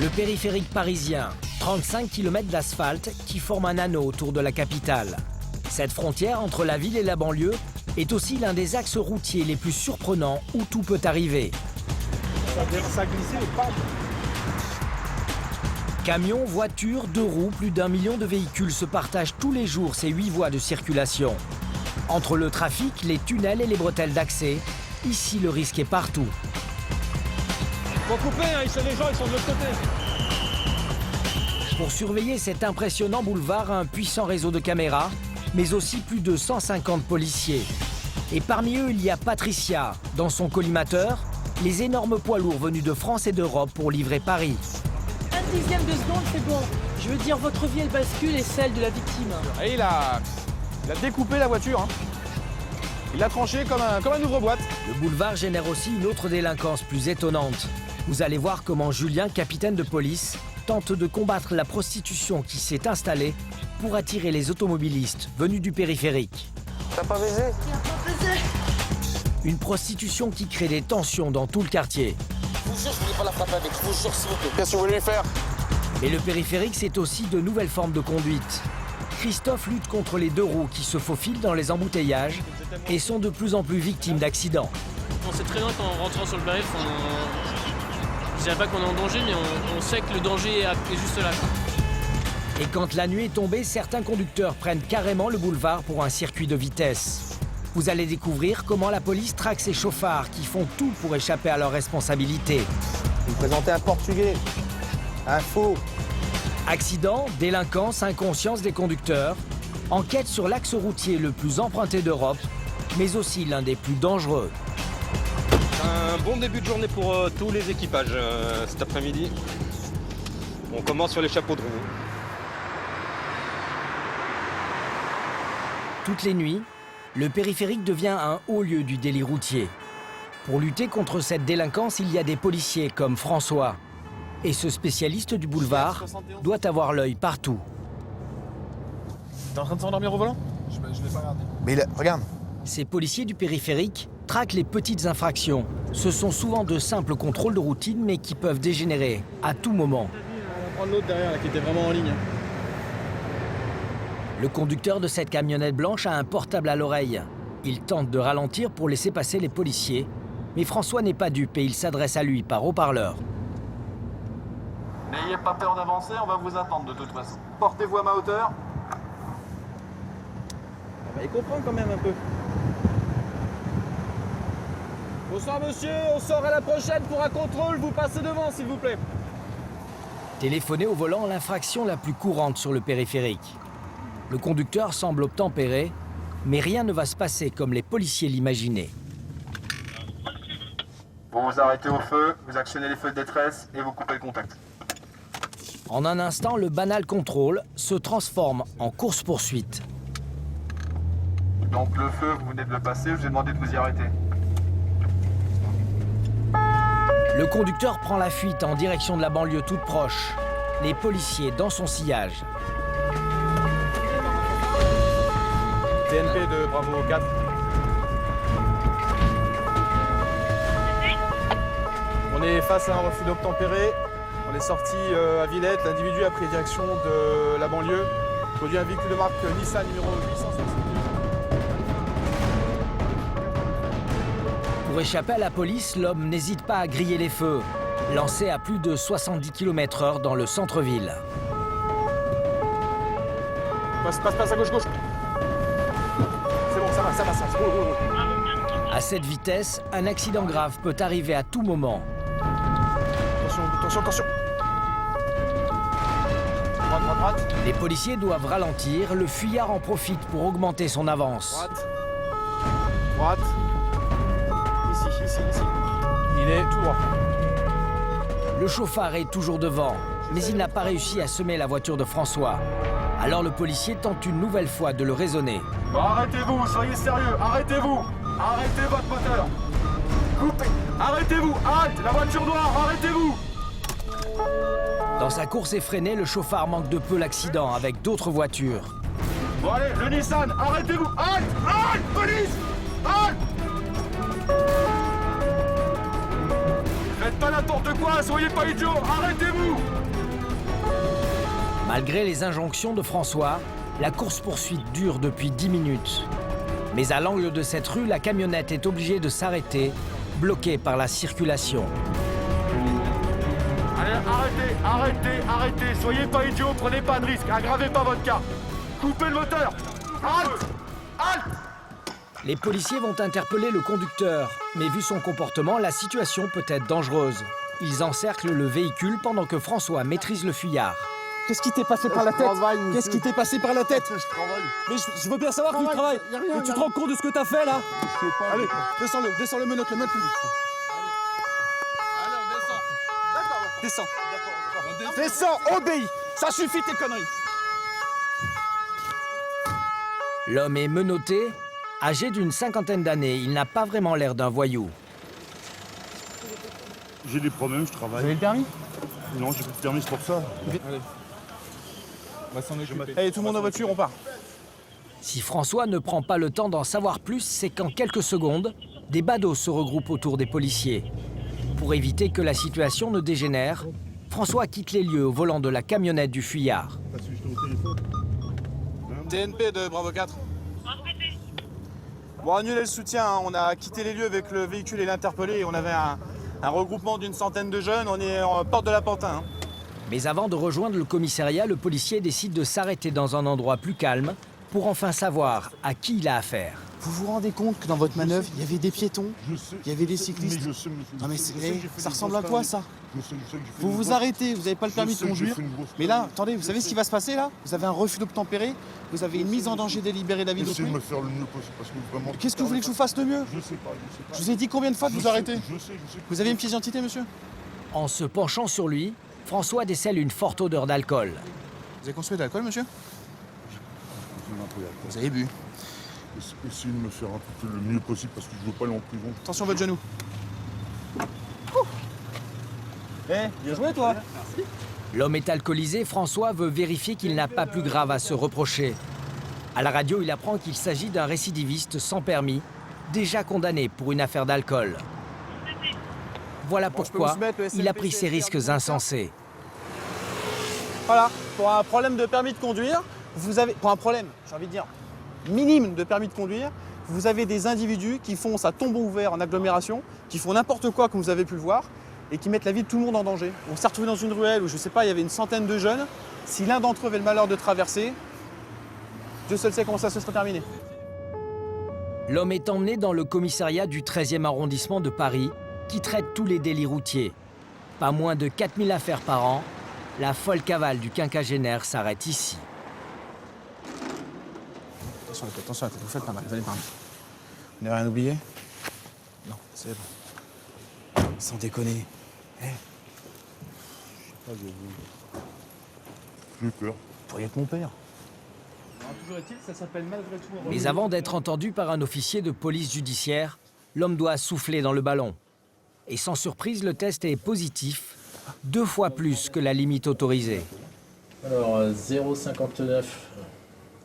Le périphérique parisien, 35 km d'asphalte qui forment un anneau autour de la capitale. Cette frontière entre la ville et la banlieue est aussi l'un des axes routiers les plus surprenants où tout peut arriver. Ça glissait les pattes. Camions, voitures, deux roues, plus d'1 million de véhicules se partagent tous les jours ces 8 voies de circulation. Entre le trafic, les tunnels et les bretelles d'accès, ici le risque est partout. Faut couper, hein, les gens ils sont de l'autre côté. Pour surveiller cet impressionnant boulevard, un puissant réseau de caméras, mais aussi plus de 150 policiers. Et parmi eux, il y a Patricia. Dans son collimateur, les énormes poids lourds venus de France et d'Europe pour livrer Paris. Un dixième de seconde, c'est bon. Je veux dire, votre vie, elle bascule et celle de la victime. Et il a découpé la voiture. Hein. Il l'a tranché comme un ouvre-boîte. Le boulevard génère aussi une autre délinquance plus étonnante. Vous allez voir comment Julien, capitaine de police, tente de combattre la prostitution qui s'est installée pour attirer les automobilistes venus du périphérique. T'as pas baisé? Une prostitution qui crée des tensions dans tout le quartier. Je vous jure, je voulais pas la frapper avec, je vous jure, s'il vous plaît. Qu'est-ce que vous voulez lui faire? Et le périphérique, c'est aussi de nouvelles formes de conduite. Christophe lutte contre les deux roues qui se faufilent dans les embouteillages et sont de plus en plus victimes d'accidents. On sait très bien qu'en rentrant sur le périph', je dirais pas qu'on est en danger, mais on sait que le danger est juste là. Et quand la nuit est tombée, certains conducteurs prennent carrément le boulevard pour un circuit de vitesse. Vous allez découvrir comment la police traque ces chauffards qui font tout pour échapper à leurs responsabilités. Vous présentez un Portugais, un faux. Accidents, délinquance, inconscience des conducteurs. Enquête sur l'axe routier le plus emprunté d'Europe, mais aussi l'un des plus dangereux. Un bon début de journée pour tous les équipages cet après-midi. On commence sur les chapeaux de roue. Toutes les nuits, le périphérique devient un haut lieu du délit routier. Pour lutter contre cette délinquance, il y a des policiers comme François. Et ce spécialiste du boulevard doit avoir l'œil partout. T'es en train de s'endormir au volant? Je l'ai pas regardé. Mais regarde. Ces policiers du périphérique traquent les petites infractions. Ce sont souvent de simples contrôles de routine, mais qui peuvent dégénérer à tout moment. On va prendre l'autre derrière là, qui était vraiment en ligne. Le conducteur de cette camionnette blanche a un portable à l'oreille. Il tente de ralentir pour laisser passer les policiers, mais François n'est pas dupe et il s'adresse à lui par haut-parleur. N'ayez pas peur d'avancer, on va vous attendre de toute façon. Portez-vous à ma hauteur. On va y comprendre quand même un peu. Bonsoir monsieur, on sort à la prochaine pour un contrôle, vous passez devant s'il vous plaît. Téléphoner au volant, l'infraction la plus courante sur le périphérique. Le conducteur semble obtempérer, mais rien ne va se passer comme les policiers l'imaginaient. Vous vous arrêtez au feu, vous actionnez les feux de détresse et vous coupez le contact. En un instant, le banal contrôle se transforme en course-poursuite. Donc le feu, vous venez de le passer, je vous ai demandé de vous y arrêter. Le conducteur prend la fuite en direction de la banlieue toute proche. Les policiers dans son sillage. TNP de Bravo 4. On est face à un refus d'obtempérer. On est sorti à Villette. L'individu a pris direction de la banlieue. Conduit un véhicule de marque Nissan numéro 862. Pour échapper à la police, l'homme n'hésite pas à griller les feux, lancé à plus de 70 km/h dans le centre-ville. Passe à gauche. C'est bon, ça va. C'est bon. À cette vitesse, un accident grave peut arriver à tout moment. Attention. Droite. Les policiers doivent ralentir, le fuyard en profite pour augmenter son avance. Droite. Ici. Il est tout droit. Le chauffard est toujours devant, mais il n'a pas réussi à semer la voiture de François. Alors le policier tente une nouvelle fois de le raisonner. Bon, arrêtez-vous, soyez sérieux, arrêtez-vous. Arrêtez votre moteur. Coupez. Arrêtez-vous, halte, la voiture noire, arrêtez-vous. Dans sa course effrénée, le chauffard manque de peu l'accident avec d'autres voitures. Bon allez, le Nissan, arrêtez-vous, halte, police, halte. Faites pas n'importe quoi? Soyez pas idiots, arrêtez-vous! Malgré les injonctions de François, la course-poursuite dure depuis 10 minutes. Mais à l'angle de cette rue, la camionnette est obligée de s'arrêter, bloquée par la circulation. Allez, arrêtez, soyez pas idiots, prenez pas de risque, aggravez pas votre cas. Coupez le moteur! Halte! Les policiers vont interpeller le conducteur, mais vu son comportement, la situation peut être dangereuse. Ils encerclent le véhicule pendant que François maîtrise le fuyard. Qu'est-ce qui t'est passé par la tête? Qu'est-ce qui t'est passé par la tête? Je travaille. Mais je veux bien savoir que tu travailles. Mais tu te rends compte de ce que t'as fait là? Allez, descends le menottes, le plus vite. Allez, on descend. Descends. Descends, obéis. Ça suffit tes conneries. L'homme est menotté. Âgé d'une cinquantaine d'années, il n'a pas vraiment l'air d'un voyou. J'ai des problèmes, je travaille. Vous avez le permis? Non, j'ai pas de permis, c'est pour ça. Allez. On va s'en occuper. Allez, tout le monde en voiture, on part. Si François ne prend pas le temps d'en savoir plus, c'est qu'en quelques secondes, des badauds se regroupent autour des policiers. Pour éviter que la situation ne dégénère, François quitte les lieux au volant de la camionnette du fuyard. TNP de Bravo 4. Bon, annulez le soutien, hein. On a quitté les lieux avec le véhicule et l'interpellé. On avait un regroupement d'une centaine de jeunes, on est en porte de la Pantin. Hein. Mais avant de rejoindre le commissariat, le policier décide de s'arrêter dans un endroit plus calme pour enfin savoir à qui il a affaire. Vous vous rendez compte que dans votre manœuvre, il y avait des piétons, il y avait des cyclistes? Non mais ça ressemble à quoi ça? Vous vous arrêtez, vous n'avez pas le permis de conduire. Mais là, attendez, vous savez ce qui va se passer là? Vous avez un refus d'obtempérer, vous avez une mise en danger délibérée de la vie d'autrui. Essayez de me faire le mieux possible parce que vraiment... Qu'est-ce que vous voulez que je vous fasse de mieux? Je sais pas. Je vous ai dit combien de fois de vous arrêter? Je sais. Vous avez une pièce d'identité, monsieur? En se penchant sur lui, François décèle une forte odeur d'alcool. Vous avez consommé de l'alcool, monsieur? Vous avez bu. Essayez de me faire un peu le mieux possible parce que je veux pas aller en prison. Attention votre genou. Bien joué toi. L'homme est alcoolisé, François veut vérifier qu'il n'a pas plus grave à se reprocher. À la radio, il apprend qu'il s'agit d'un récidiviste sans permis, déjà condamné pour une affaire d'alcool. Voilà pourquoi il a pris ces risques insensés. Voilà, pour un problème de permis de conduire, pour un problème, j'ai envie de dire, minime de permis de conduire, vous avez des individus qui foncent à tombeau ouvert en agglomération, qui font n'importe quoi comme vous avez pu le voir, et qui mettent la vie de tout le monde en danger. On s'est retrouvé dans une ruelle où, je sais pas, il y avait une centaine de jeunes. Si l'un d'entre eux avait le malheur de traverser, Dieu seul sait comment ça se serait terminé. L'homme est emmené dans le commissariat du 13e arrondissement de Paris, qui traite tous les délits routiers. Pas moins de 4000 affaires par an, la folle cavale du quinquagénaire s'arrête ici. Attention à la tête, vous faites pas mal, vous allez parler. Vous n'avez rien oublié? Non, c'est bon. Sans déconner. J'ai peur. Vous pourriez être mon père. Toujours est-il, ça s'appelle malgré tout... Mais avant d'être entendu par un officier de police judiciaire, l'homme doit souffler dans le ballon. Et sans surprise, le test est positif, 2 fois plus que la limite autorisée. Alors, 0,59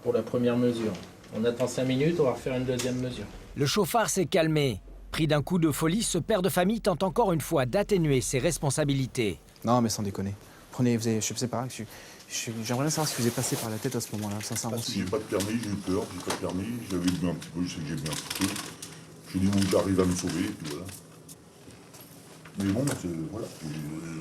pour la première mesure. On attend 5 minutes, on va refaire une deuxième mesure. Le chauffard s'est calmé. Pris d'un coup de folie, ce père de famille tente encore une fois d'atténuer ses responsabilités. Non, mais sans déconner. Prenez, vous avez, je sais pas, j'aimerais bien savoir ce qui vous est passé par la tête à ce moment-là, sincèrement. Parce que j'ai pas de permis, j'ai eu peur, j'ai pas de permis, j'avais bu un petit peu, je sais que j'ai bu un petit peu. J'ai dit, mon gars arrive à me sauver, et puis voilà. Mais bon, voilà.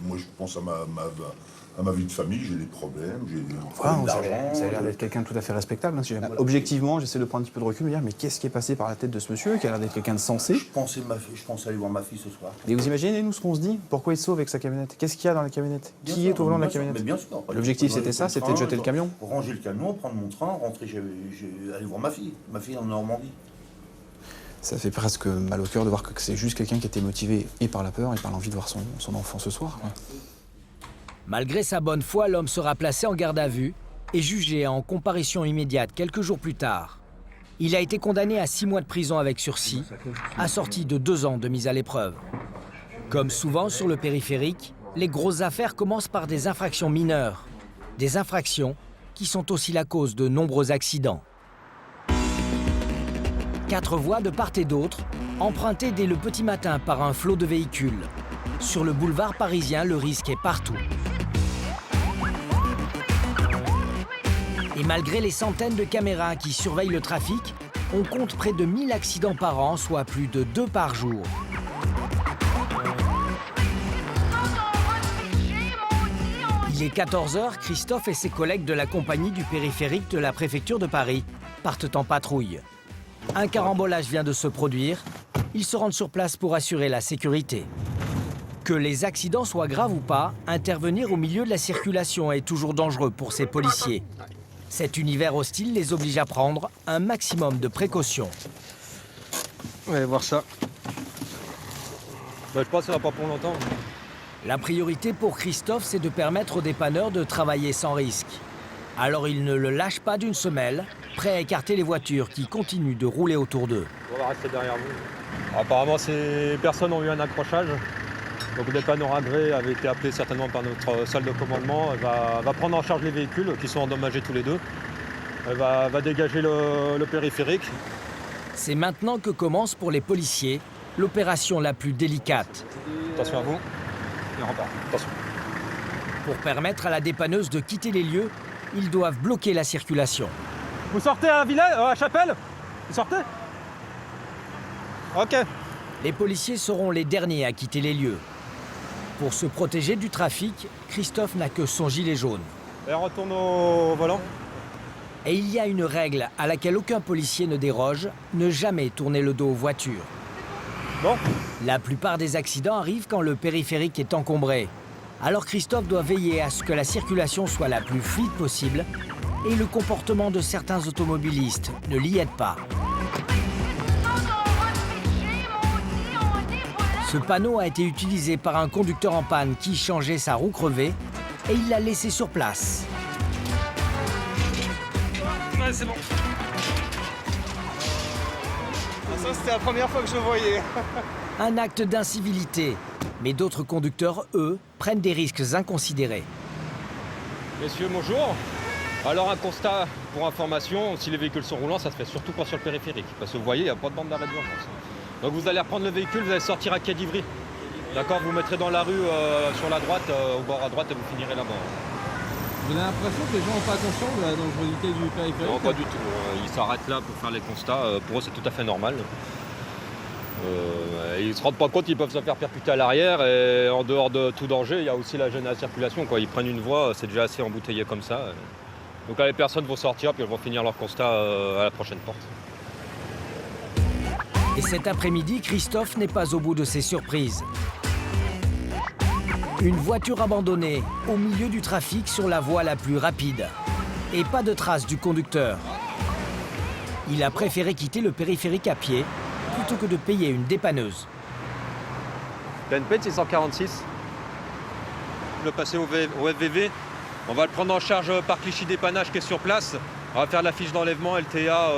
Moi, je pense à ma vie de famille, j'ai des problèmes, j'ai des problèmes d'argent. Vous avez l'air d'être quelqu'un de tout à fait respectable. Hein, si objectivement, j'essaie de prendre un petit peu de recul, me dire, mais qu'est-ce qui est passé par la tête de ce monsieur, qui a l'air d'être quelqu'un de sensé? Je pensais aller voir ma fille ce soir. Et vous imaginez, nous, ce qu'on se dit? Pourquoi il sauve avec sa camionnette? Qu'est-ce qu'il y a dans la camionnette? Qui est au volant de la camionnette? Bien sûr. L'objectif, c'était ça, c'était de jeter le camion? Ranger le camion, prendre mon train, rentrer, aller voir ma fille en Normandie. Ça fait presque mal au cœur de voir que c'est juste quelqu'un qui était motivé et par la peur et par l'envie de voir son enfant ce soir. Quoi. Malgré sa bonne foi, l'homme sera placé en garde à vue et jugé en comparution immédiate quelques jours plus tard. Il a été condamné à 6 mois de prison avec sursis, assorti de 2 ans de mise à l'épreuve. Comme souvent sur le périphérique, les grosses affaires commencent par des infractions mineures. Des infractions qui sont aussi la cause de nombreux accidents. 4 voies de part et d'autre, empruntées dès le petit matin par un flot de véhicules. Sur le boulevard parisien, le risque est partout. Et malgré les centaines de caméras qui surveillent le trafic, on compte près de 1000 accidents par an, soit plus de 2 par jour. Il est 14 h, Christophe et ses collègues de la compagnie du périphérique de la préfecture de Paris partent en patrouille. Un carambolage vient de se produire. Ils se rendent sur place pour assurer la sécurité. Que les accidents soient graves ou pas, intervenir au milieu de la circulation est toujours dangereux pour ces policiers. Cet univers hostile les oblige à prendre un maximum de précautions. On va voir ça. Je pense que ça va pas pour longtemps. La priorité pour Christophe, c'est de permettre aux dépanneurs de travailler sans risque. Alors il ne le lâche pas d'une semelle, prêt à écarter les voitures qui continuent de rouler autour d'eux. On va rester derrière vous. Apparemment, ces personnes ont eu un accrochage. Donc le dépanneur agréé avait été appelé certainement par notre salle de commandement. Elle va prendre en charge les véhicules qui sont endommagés tous les deux. Elle va dégager le périphérique. C'est maintenant que commence pour les policiers l'opération la plus délicate. Attention à vous. Et on repart. Attention. Pour permettre à la dépanneuse de quitter les lieux, ils doivent bloquer la circulation. Vous sortez à à Chapelle? Vous sortez? Ok. Les policiers seront les derniers à quitter les lieux. Pour se protéger du trafic, Christophe n'a que son gilet jaune. Et on retourne au volant. Et il y a une règle à laquelle aucun policier ne déroge, ne jamais tourner le dos aux voitures. Bon. La plupart des accidents arrivent quand le périphérique est encombré. Alors Christophe doit veiller à ce que la circulation soit la plus fluide possible et le comportement de certains automobilistes ne l'y aide pas. Ce panneau a été utilisé par un conducteur en panne qui changeait sa roue crevée et il l'a laissé sur place. Ouais, c'est bon. Ça, c'était la première fois que je le voyais. Un acte d'incivilité. Mais d'autres conducteurs, eux, prennent des risques inconsidérés. Messieurs, bonjour. Alors un constat pour information, si les véhicules sont roulants, ça se fait surtout pas sur le périphérique. Parce que vous voyez, il n'y a pas de bande d'arrêt d'urgence. Donc vous allez reprendre le véhicule, vous allez sortir à Quai d'Ivry. D'accord, vous mettrez dans la rue sur la droite, au bord à droite, et vous finirez là-bas. Vous avez l'impression que les gens n'ont pas conscience de la dangerosité du périphérique? Non, pas du tout. Ils s'arrêtent là pour faire les constats. Pour eux, c'est tout à fait normal. Ils ne se rendent pas compte qu'ils peuvent se faire percuter à l'arrière. Et en dehors de tout danger, il y a aussi la gêne à la circulation. Ils prennent une voie, c'est déjà assez embouteillé comme ça. Donc là, les personnes vont sortir, puis elles vont finir leur constat à la prochaine porte. Et cet après-midi, Christophe n'est pas au bout de ses surprises. Une voiture abandonnée au milieu du trafic sur la voie la plus rapide. Et pas de trace du conducteur. Il a préféré quitter le périphérique à pied plutôt que de payer une dépanneuse. PNP de 646. Le passer au FVV. On va le prendre en charge par Clichy Dépannage qui est sur place. On va faire la fiche d'enlèvement LTA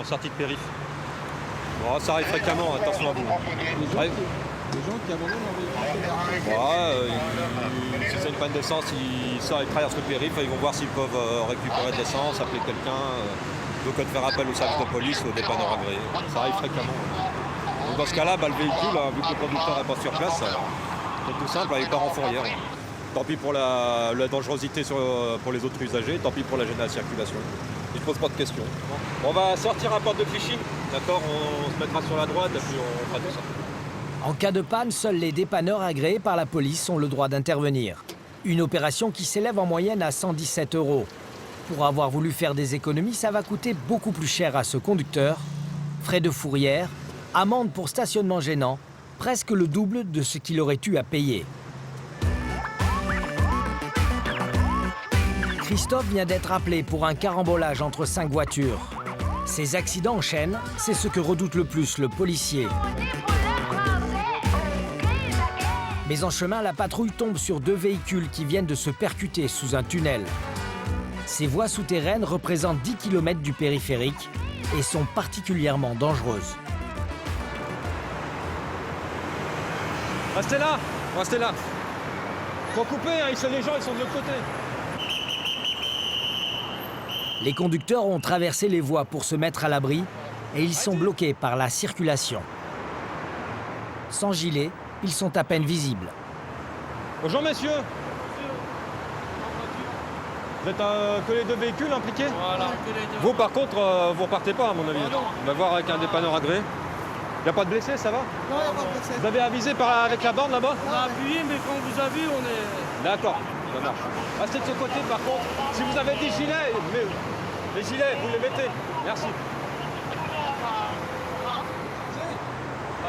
en sortie de périph'. Bon, ça arrive fréquemment, attention à vous. Les gens qui abandonnent leur véhicule. Si c'est une panne d'essence, ils traversent le périph', ils vont voir s'ils peuvent récupérer de l'essence, appeler quelqu'un, donc de faire appel au service de police ou au dépanneur agréé. Ça arrive fréquemment. Donc dans ce cas-là, le véhicule, vu que le conducteur n'est pas sur place, c'est tout simple, il part en fourrière. Tant pis pour la dangerosité pour les autres usagers, tant pis pour la gêne à la circulation. Ils ne posent pas de questions. On va sortir à porte de Clichy, d'accord? On se mettra sur la droite et puis on fera tout ça. En cas de panne, seuls les dépanneurs agréés par la police ont le droit d'intervenir. Une opération qui s'élève en moyenne à 117 €. Pour avoir voulu faire des économies, ça va coûter beaucoup plus cher à ce conducteur. Frais de fourrière, amende pour stationnement gênant, presque le double de ce qu'il aurait eu à payer. Christophe vient d'être appelé pour un carambolage entre 5 voitures. Ces accidents en chaîne, c'est ce que redoute le plus le policier. Mais en chemin, la patrouille tombe sur 2 véhicules qui viennent de se percuter sous un tunnel. Ces voies souterraines représentent 10 km du périphérique et sont particulièrement dangereuses. Restez là, restez là. Faut couper, hein, les gens ils sont de l'autre côté. Les conducteurs ont traversé les voies pour se mettre à l'abri et ils sont bloqués par la circulation. Sans gilet, ils sont à peine visibles. Bonjour messieurs. Vous êtes que les deux véhicules impliqués? Voilà. Vous par contre, vous repartez pas à mon avis. On va voir avec un dépanneur agréé. Il n'y a pas de blessés, ça va? Non, il n'y a pas de blessés. Vous avez avisé avec la borne là-bas? On a appuyé, mais quand on vous a vu, on est... D'accord, ça marche. Restez de ce côté par contre. Si vous avez des gilets, les gilets, vous les mettez. Merci.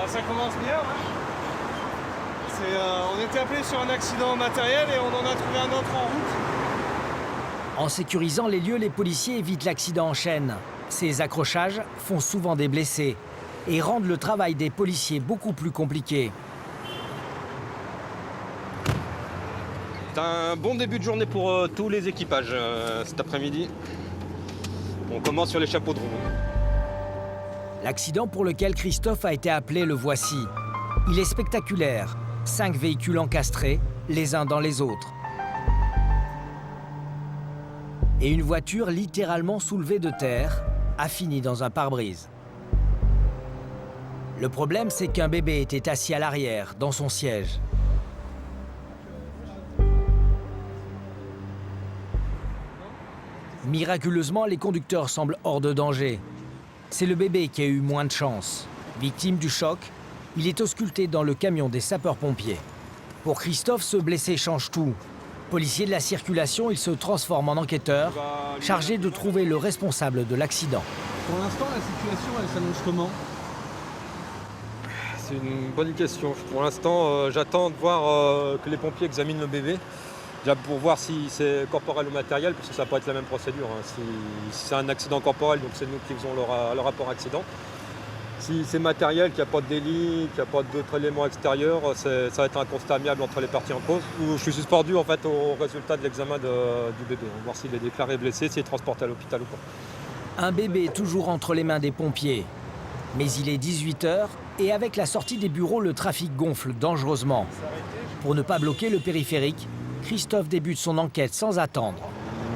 Ça commence bien. On était appelé sur un accident matériel et on en a trouvé un autre en route. En sécurisant les lieux, les policiers évitent l'accident en chaîne. Ces accrochages font souvent des blessés et rendent le travail des policiers beaucoup plus compliqué. C'est un bon début de journée pour tous les équipages cet après-midi. On commence sur les chapeaux de roue. L'accident pour lequel Christophe a été appelé, le voici. Il est spectaculaire. 5 véhicules encastrés, les uns dans les autres. Et une voiture littéralement soulevée de terre a fini dans un pare-brise. Le problème, c'est qu'un bébé était assis à l'arrière, dans son siège. Miraculeusement, les conducteurs semblent hors de danger. C'est le bébé qui a eu moins de chance. Victime du choc, il est ausculté dans le camion des sapeurs-pompiers. Pour Christophe, ce blessé change tout. Policier de la circulation, il se transforme en enquêteur, chargé de trouver le responsable de l'accident. Pour l'instant, la situation, elle s'annonce comment? C'est une bonne question. Pour l'instant, j'attends de voir que les pompiers examinent le bébé. Déjà pour voir si c'est corporel ou matériel, parce que ça peut être la même procédure. Hein. Si c'est un accident corporel, donc c'est nous qui faisons le rapport accident. Si c'est matériel, qu'il n'y a pas de délit, qu'il n'y a pas d'autres éléments extérieurs, ça va être un constat amiable entre les parties en cause. Je suis suspendu en fait au résultat de l'examen du bébé. On va voir s'il est déclaré blessé, s'il est transporté à l'hôpital ou pas. Un bébé toujours entre les mains des pompiers. Mais il est 18h et avec la sortie des bureaux, le trafic gonfle dangereusement. Pour ne pas bloquer le périphérique, Christophe débute son enquête sans attendre.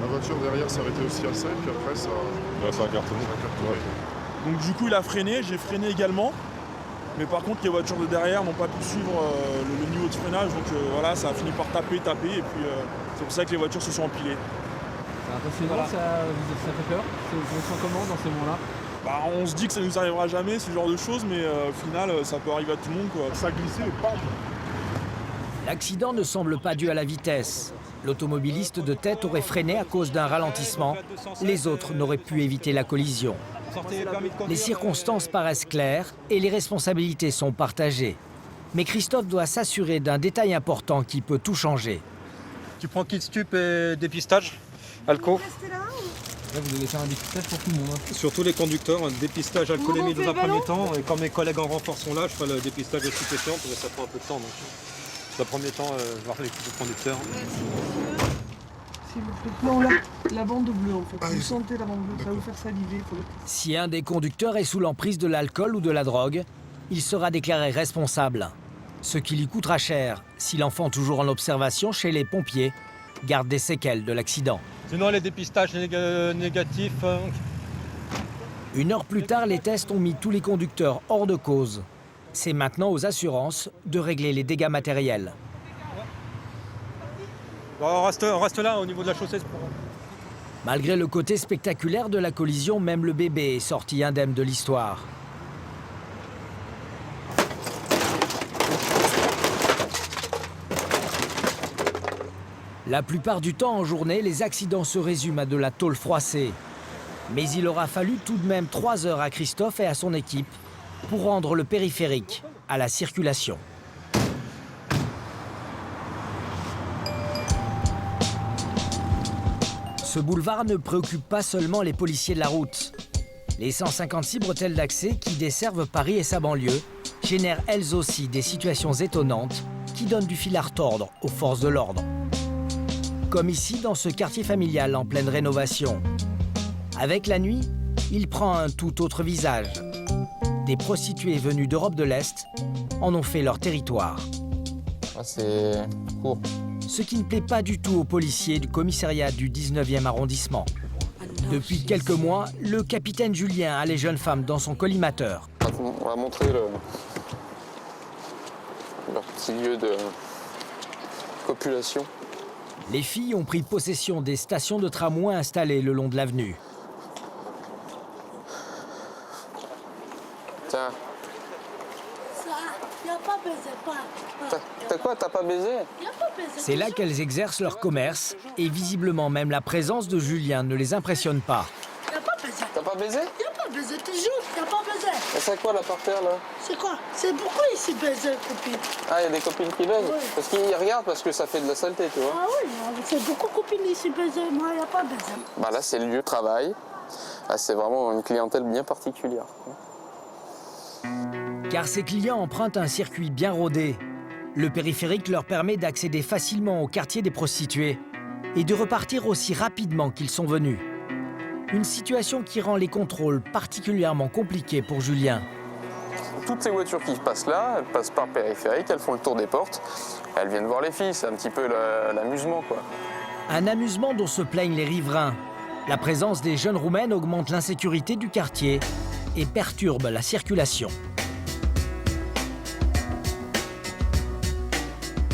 La voiture derrière s'arrêtait aussi à ça et puis après ça... Ça a cartonné. Donc du coup il a freiné, j'ai freiné également. Mais par contre les voitures de derrière n'ont pas pu suivre le niveau de freinage. Donc voilà, ça a fini par taper. Et puis c'est pour ça que les voitures se sont empilées. C'est impressionnant, voilà. Ça fait peur. On se sent comment dans ces moments-là? On se dit que ça nous arrivera jamais, ce genre de choses, mais au final ça peut arriver à tout le monde, quoi. Ça a glissé et bam. L'accident ne semble pas dû à la vitesse. L'automobiliste de tête aurait freiné à cause d'un ralentissement. Les autres n'auraient pu éviter la collision. Les circonstances paraissent claires et les responsabilités sont partagées. Mais Christophe doit s'assurer d'un détail important qui peut tout changer. Tu prends kit stup et dépistage, alco. Là, vous devez faire un dépistage pour tout le monde. Hein. Surtout les conducteurs, un dépistage alcoolémie dans un premier temps. Et quand mes collègues en renfort sont là, je ferai le dépistage de stupéfiants parce que ça prend un peu de temps. Donc, dans un premier temps, voir l'équipe de conducteurs. S'il vous plaît, non, là, la bande bleue en fait. Vous sentez la bande bleue, ça va vous faire saliver. Si un des conducteurs est sous l'emprise de l'alcool ou de la drogue, il sera déclaré responsable. Ce qui lui coûtera cher si l'enfant, toujours en observation chez les pompiers, garde des séquelles de l'accident. Sinon, les dépistages négatifs. Une heure plus tard, les tests ont mis tous les conducteurs hors de cause. C'est maintenant aux assurances de régler les dégâts matériels. Bon, reste là, au niveau de la chaussée. Malgré le côté spectaculaire de la collision, même le bébé est sorti indemne de l'histoire. La plupart du temps en journée, les accidents se résument à de la tôle froissée. Mais il aura fallu tout de même 3 heures à Christophe et à son équipe pour rendre le périphérique à la circulation. Ce boulevard ne préoccupe pas seulement les policiers de la route. Les 156 bretelles d'accès qui desservent Paris et sa banlieue génèrent elles aussi des situations étonnantes qui donnent du fil à retordre aux forces de l'ordre. Comme ici, dans ce quartier familial en pleine rénovation. Avec la nuit, il prend un tout autre visage. Des prostituées venues d'Europe de l'Est en ont fait leur territoire. C'est court. Ce qui ne plaît pas du tout aux policiers du commissariat du 19e arrondissement. Depuis quelques mois, le capitaine Julien a les jeunes femmes dans son collimateur. On va montrer le petit lieu de copulation. Les filles ont pris possession des stations de tramway installées le long de l'avenue. Tiens. Y a pas baisé, T'as quoi? T'as pas baisé? C'est là qu'elles exercent leur commerce et visiblement même la présence de Julien ne les impressionne pas. Y a pas baisé. T'as pas baisé? Y a pas baisé, toujours, y a pas baisé. Et c'est quoi là par terre là? C'est quoi? C'est pourquoi ici baisé, copine? Ah, il y a des copines qui baisent? Oui. Parce qu'ils regardent parce que ça fait de la saleté, tu vois. Ah oui, c'est beaucoup de copines ici baisé, moi y a pas baisé. Bah là, c'est le lieu de travail. Là, c'est vraiment une clientèle bien particulière. Car ces clients empruntent un circuit bien rodé. Le périphérique leur permet d'accéder facilement au quartier des prostituées et de repartir aussi rapidement qu'ils sont venus. Une situation qui rend les contrôles particulièrement compliqués pour Julien. Toutes ces voitures qui passent là, elles passent par périphérique, elles font le tour des portes, elles viennent voir les filles, c'est un petit peu l'amusement, quoi. Un amusement dont se plaignent les riverains. La présence des jeunes roumaines augmente l'insécurité du quartier et perturbe la circulation.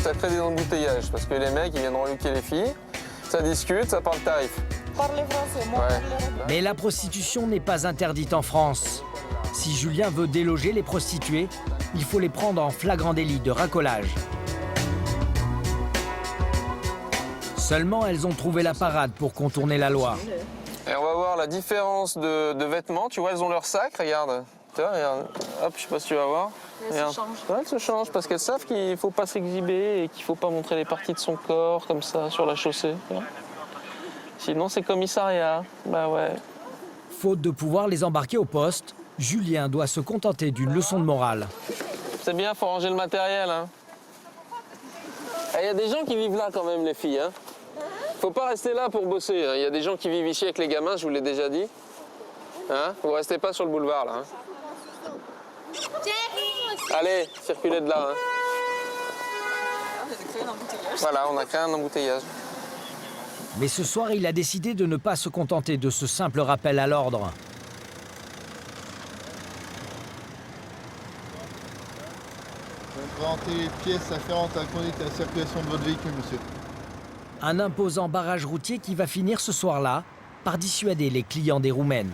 Ça crée des embouteillages parce que les mecs ils viennent reluquer les filles, ça discute, ça parle tarif. Parlez français, moi. Ouais. Mais la prostitution n'est pas interdite en France. Si Julien veut déloger les prostituées, il faut les prendre en flagrant délit de racolage. Seulement, elles ont trouvé la parade pour contourner la loi. Et on va voir la différence de vêtements, tu vois, elles ont leur sac, regarde. Tu vois, regarde. Hop, je sais pas si tu vas voir. Elles se changent. Ouais, elles se changent parce qu'elles savent qu'il ne faut pas s'exhiber et qu'il ne faut pas montrer les parties de son corps comme ça sur la chaussée. Tu vois. Sinon, c'est commissariat. Bah ouais. Faute de pouvoir les embarquer au poste, Julien doit se contenter d'une leçon de morale. C'est bien, faut ranger le matériel. Hein. Il y a des gens qui vivent là quand même, les filles. Hein. Faut pas rester là pour bosser. Il y a des gens qui vivent ici avec les gamins, je vous l'ai déjà dit. Hein, vous restez pas sur le boulevard là. Hein. Allez, circulez de là. Hein. Voilà, on a créé un embouteillage. Mais ce soir, il a décidé de ne pas se contenter de ce simple rappel à l'ordre. Je vais présenter les pièces afférentes à la conduite et à la circulation de votre véhicule, monsieur. Un imposant barrage routier qui va finir ce soir-là par dissuader les clients des Roumaines.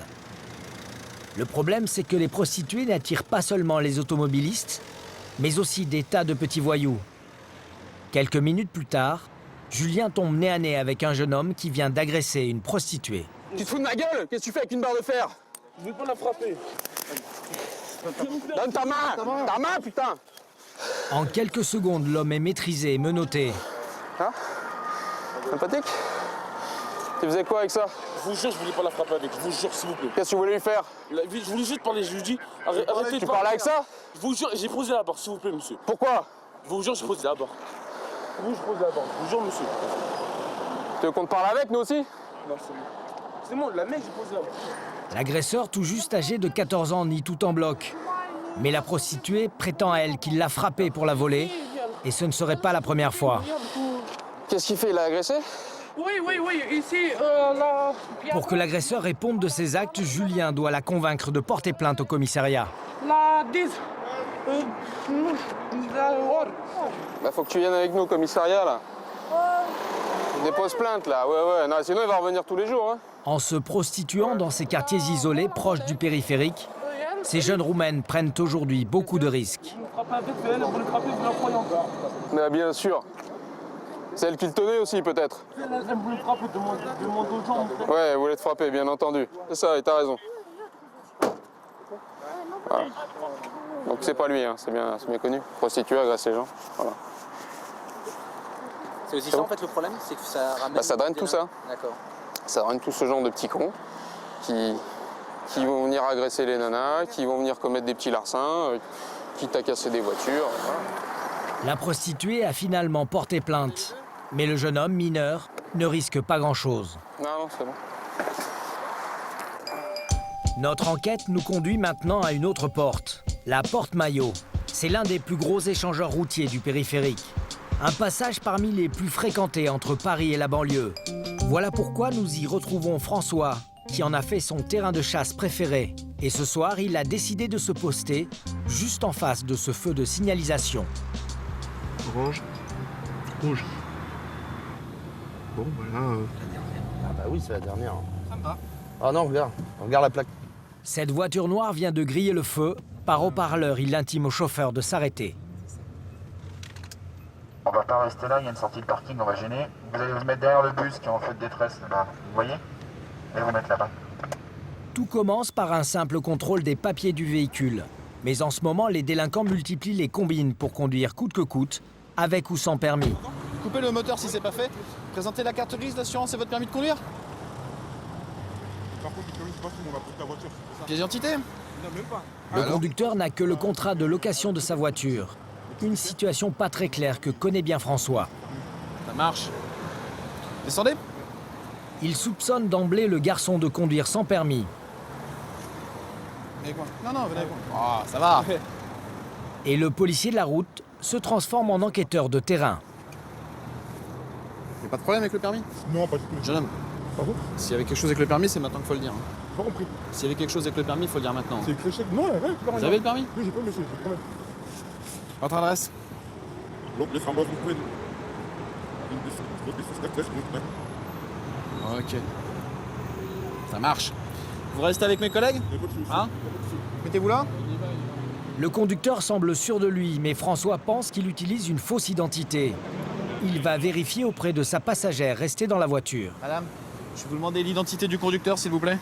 Le problème, c'est que les prostituées n'attirent pas seulement les automobilistes, mais aussi des tas de petits voyous. Quelques minutes plus tard, Julien tombe nez à nez avec un jeune homme qui vient d'agresser une prostituée. Tu te fous de ma gueule? Qu'est-ce que tu fais avec une barre de fer? Je vais pas la frapper. Donne ta main! Ta main, putain! En quelques secondes, l'homme est maîtrisé et menotté. Hein? Sympathique? Tu faisais quoi avec ça? Je vous jure, je voulais pas la frapper avec. Je vous jure, s'il vous plaît. Qu'est-ce que tu voulais lui faire? Je voulais juste parler. Je lui dis, arrêtez. Tu parlais avec ça? Je vous jure, j'ai posé la barre, s'il vous plaît, monsieur. Pourquoi? Je vous jure, j'ai posé la barre. Oui, je pose la barre. Je vous jure, monsieur. Tu veux qu'on te parle avec, nous aussi? Non, c'est bon. C'est bon, la mec, j'ai posé la barre. L'agresseur, tout juste âgé de 14 ans, nie tout en bloc. Mais la prostituée prétend à elle qu'il l'a frappée pour la voler, et ce ne serait pas la première fois. Qu'est-ce qu'il fait? Il l'a agressé? Oui, ici, là... Pour que l'agresseur réponde de ses actes, Julien doit la convaincre de porter plainte au commissariat. La 10... Bah faut que tu viennes avec nous au commissariat, là. Dépose plainte, là. Ouais. Non, sinon, il va revenir tous les jours, hein. En se prostituant dans ces quartiers isolés, proches du périphérique, ces jeunes Roumaines prennent aujourd'hui beaucoup de risques. Mais bien sûr. C'est elle qui le tenait aussi, peut-être. Ouais, elle voulait te frapper, bien entendu. C'est ça, et t'as raison. Voilà. Donc c'est pas lui, hein. C'est bien connu. Prostituée, agresse les gens. Voilà. C'est aussi ça, en fait, le problème, c'est que ça ramène... Bah, ça draine tout ça. D'accord. Ça draine tout ce genre de petits cons qui vont venir agresser les nanas, qui vont venir commettre des petits larcins, quitte à casser des voitures. Voilà. La prostituée a finalement porté plainte. Mais le jeune homme mineur ne risque pas grand-chose. Non, c'est bon. Notre enquête nous conduit maintenant à une autre porte, la porte Maillot. C'est l'un des plus gros échangeurs routiers du périphérique. Un passage parmi les plus fréquentés entre Paris et la banlieue. Voilà pourquoi nous y retrouvons François, qui en a fait son terrain de chasse préféré. Et ce soir, il a décidé de se poster juste en face de ce feu de signalisation. Orange. Rouge. Bon, voilà. Ah bah oui, c'est la dernière. Ça me va. Ah non, regarde la plaque. Cette voiture noire vient de griller le feu. Par haut-parleur, il intime au chauffeur de s'arrêter. On va pas rester là, il y a une sortie de parking, on va gêner. Vous allez vous mettre derrière le bus qui est en feu de détresse là-bas. Vous voyez? Et vous mettre là-bas. Tout commence par un simple contrôle des papiers du véhicule. Mais en ce moment, les délinquants multiplient les combines pour conduire coûte que coûte, avec ou sans permis. Coupez le moteur si c'est pas fait. Présentez la carte grise d'assurance et votre permis de conduire. Par contre, le permis, c'est pas tout, on va prendre ta voiture. Pièce d'identité? Non, même pas. Le conducteur n'a que le contrat de location de sa voiture. Une situation pas très claire que connaît bien François. Ça marche. Descendez. Il soupçonne d'emblée le garçon de conduire sans permis. Venez quoi? Non, venez quoi? Ah, ça va. Et le policier de la route se transforme en enquêteur de terrain. Y'a pas de problème avec le permis? Non, pas du tout. Jeune homme. Pardon? S'il y avait quelque chose avec le permis, c'est maintenant qu'il faut le dire. Pas compris. S'il y avait quelque chose avec le permis, il faut le dire maintenant. C'est écrit chèque. Non, rien. Vous avez le permis? Oui, j'ai pas, monsieur, j'ai le permis. Votre adresse? Ok. Ça marche. Vous restez avec mes collègues? Hein? Mettez-vous là? Le conducteur semble sûr de lui, mais François pense qu'il utilise une fausse identité. Il va vérifier auprès de sa passagère restée dans la voiture. Madame, je vais vous demander l'identité du conducteur, s'il vous plaît.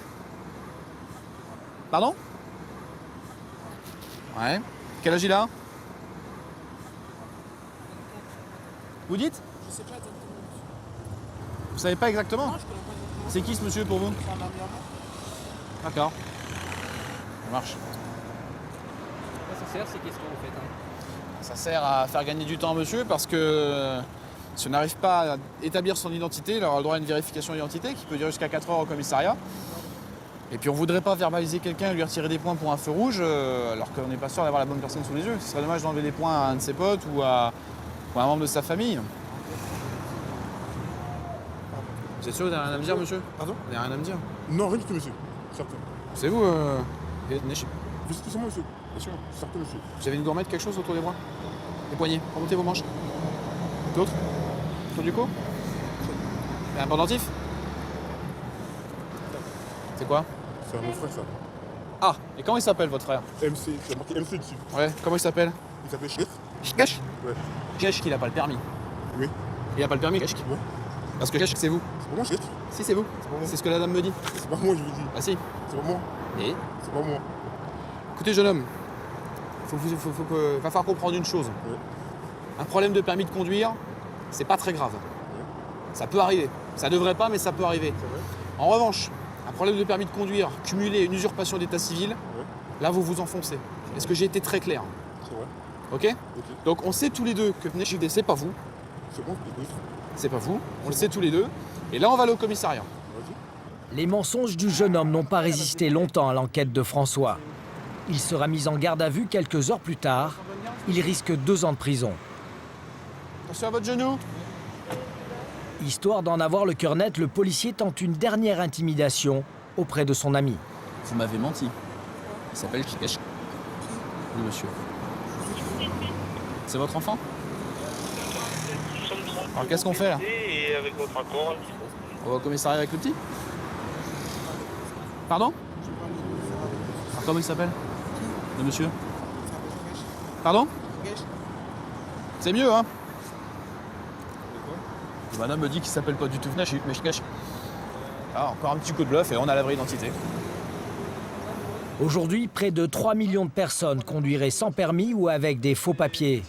Pardon? Ouais. Quel âge il a? Vous dites? Je sais pas exactement. Vous savez pas exactement? Non, je connais pas. C'est qui ce monsieur pour vous? C'est un ami à moi. D'accord. Ça marche. Ça sert ces questions en fait. Ça sert à faire gagner du temps à monsieur parce que si on n'arrive pas à établir son identité, il aura le droit à une vérification d'identité qui peut durer jusqu'à 4 heures au commissariat. Et puis on voudrait pas verbaliser quelqu'un et lui retirer des points pour un feu rouge alors qu'on n'est pas sûr d'avoir la bonne personne sous les yeux. Ce serait dommage d'enlever des points à un de ses potes ou à un membre de sa famille. Vous êtes sûr que vous n'avez rien à me dire, monsieur? Pardon? Vous n'avez rien à me dire? Non, rien du tout, monsieur. Certain. C'est vous, Neshi? Je suis tout simplement, monsieur. Bien sûr, certain, monsieur. Vous avez une gourmette, quelque chose autour des bras? Les poignets, remontez vos manches. D'autres? Autour du cou? Un pendentif? C'est quoi? C'est à mon frère, ça. Ah, et comment il s'appelle, votre frère? MC, c'est marqué MC dessus. Ouais, comment il s'appelle? Il s'appelle Chef. Kesh? Ouais. Kesh, qu'il a pas le permis. Oui. Il a pas le permis, Kesh? Ouais. Parce que Kesh, c'est vous. C'est pas moi, Chef. Si, c'est vous. C'est ce que la dame me dit. C'est pas moi, je vous dis. Ah si. C'est pas moi. Et? C'est pas moi. Écoutez, jeune homme, va falloir comprendre une chose. Ouais. Un problème de permis de conduire, c'est pas très grave. Ouais. Ça peut arriver. Ça devrait pas, mais ça peut arriver. C'est vrai. En revanche, un problème de permis de conduire cumulé à une usurpation d'état civil, Ouais. là vous vous enfoncez. Est-ce que j'ai été très clair? C'est vrai. Ok? Donc on sait tous les deux que Nechidé, c'est pas vous. C'est bon, écoute. C'est pas vous. On le sait tous les deux. Et là on va aller au commissariat. Vas-y. Les mensonges du jeune homme n'ont pas résisté longtemps à l'enquête de François. Il sera mis en garde à vue quelques heures plus tard. Il risque 2 ans de prison. Attention à votre genou. Histoire d'en avoir le cœur net, le policier tente une dernière intimidation auprès de son ami. Vous m'avez menti. Il s'appelle Kesh. Oui, monsieur. C'est votre enfant? Alors qu'est-ce qu'on fait là? Et avec votre accord. On va au commissariat avec le petit? Pardon? Alors comment il s'appelle? Le monsieur? Pardon? C'est mieux, hein? Madame me dit qu'il s'appelle pas du tout Kesh. Ah, encore un petit coup de bluff et on a la vraie identité. Aujourd'hui, près de 3 millions de personnes conduiraient sans permis ou avec des faux papiers.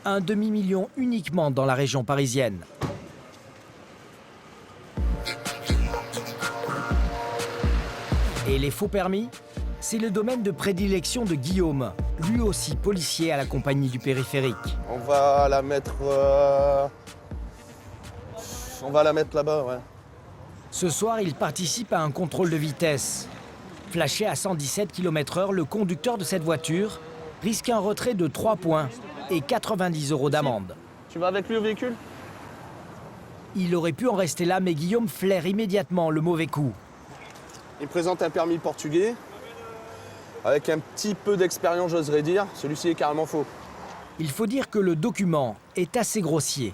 Un demi-million uniquement dans la région parisienne. Et les faux permis, c'est le domaine de prédilection de Guillaume, lui aussi policier à la compagnie du périphérique. On va la mettre... On va la mettre là-bas, ouais. Ce soir, il participe à un contrôle de vitesse. Flashé à 117 km/h, le conducteur de cette voiture risque un retrait de 3 points et 90 € d'amende. Tu vas avec lui au véhicule? Il aurait pu en rester là, mais Guillaume flaire immédiatement le mauvais coup. Il présente un permis portugais, avec un petit peu d'expérience, j'oserais dire. Celui-ci est carrément faux. Il faut dire que le document est assez grossier.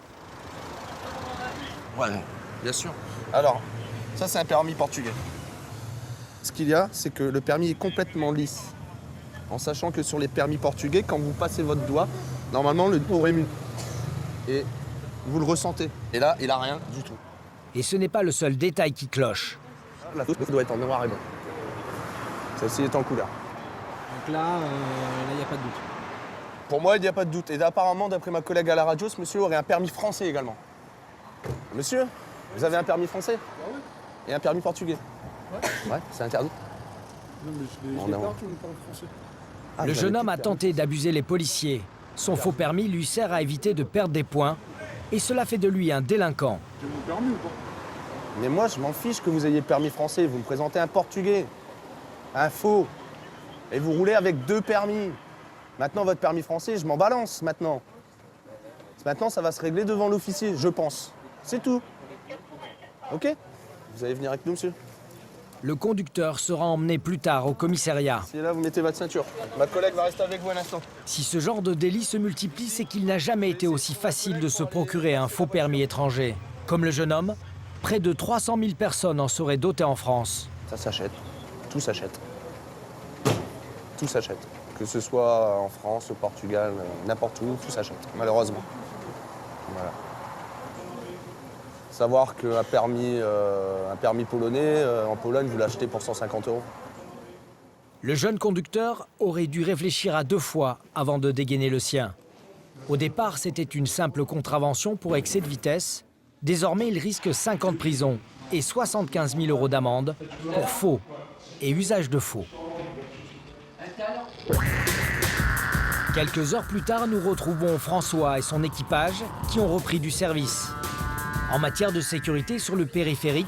Ouais, bien sûr. Alors, ça c'est un permis portugais. Ce qu'il y a, c'est que le permis est complètement lisse. En sachant que sur les permis portugais, quand vous passez votre doigt, normalement le doigt remue. Et vous le ressentez. Et là, il a rien du tout. Et ce n'est pas le seul détail qui cloche. La touche doit être en noir et blanc. Celle-ci est en couleur. Donc là, il n'y a pas de doute. Pour moi, il n'y a pas de doute. Et apparemment, d'après ma collègue à la radio, ce monsieur aurait un permis français également. Monsieur, vous avez un permis français? Ah oui. Et un permis portugais? Ouais, c'est interdit. Non, mais je l'ai pas, tout le parle français. Le jeune homme a tenté d'abuser les policiers. Son faux permis lui sert à éviter de perdre des points. Et cela fait de lui un délinquant. J'ai mon permis ou pas? Mais moi, je m'en fiche que vous ayez le permis français. Vous me présentez un portugais, un faux. Et vous roulez avec 2 permis. Maintenant, votre permis français, je m'en balance maintenant. Maintenant, ça va se régler devant l'officier, je pense. C'est tout. OK? Vous allez venir avec nous, monsieur? Le conducteur sera emmené plus tard au commissariat. Si là, vous mettez votre ceinture. Ma collègue va rester avec vous un instant. Si ce genre de délit se multiplie, c'est qu'il n'a jamais été aussi facile de se procurer un faux permis étranger. Comme le jeune homme, près de 300 000 personnes en seraient dotées en France. Ça s'achète. Tout s'achète. Tout s'achète. Que ce soit en France, au Portugal, n'importe où, tout s'achète, malheureusement. Voilà. Savoir qu'un permis polonais, en Pologne, vous l'achetez pour 150 €. Le jeune conducteur aurait dû réfléchir à 2 fois avant de dégainer le sien. Au départ, c'était une simple contravention pour excès de vitesse. Désormais, il risque 5 ans de prison et 75 000 € d'amende pour faux et usage de faux. Quelques heures plus tard, nous retrouvons François et son équipage qui ont repris du service. En matière de sécurité sur le périphérique,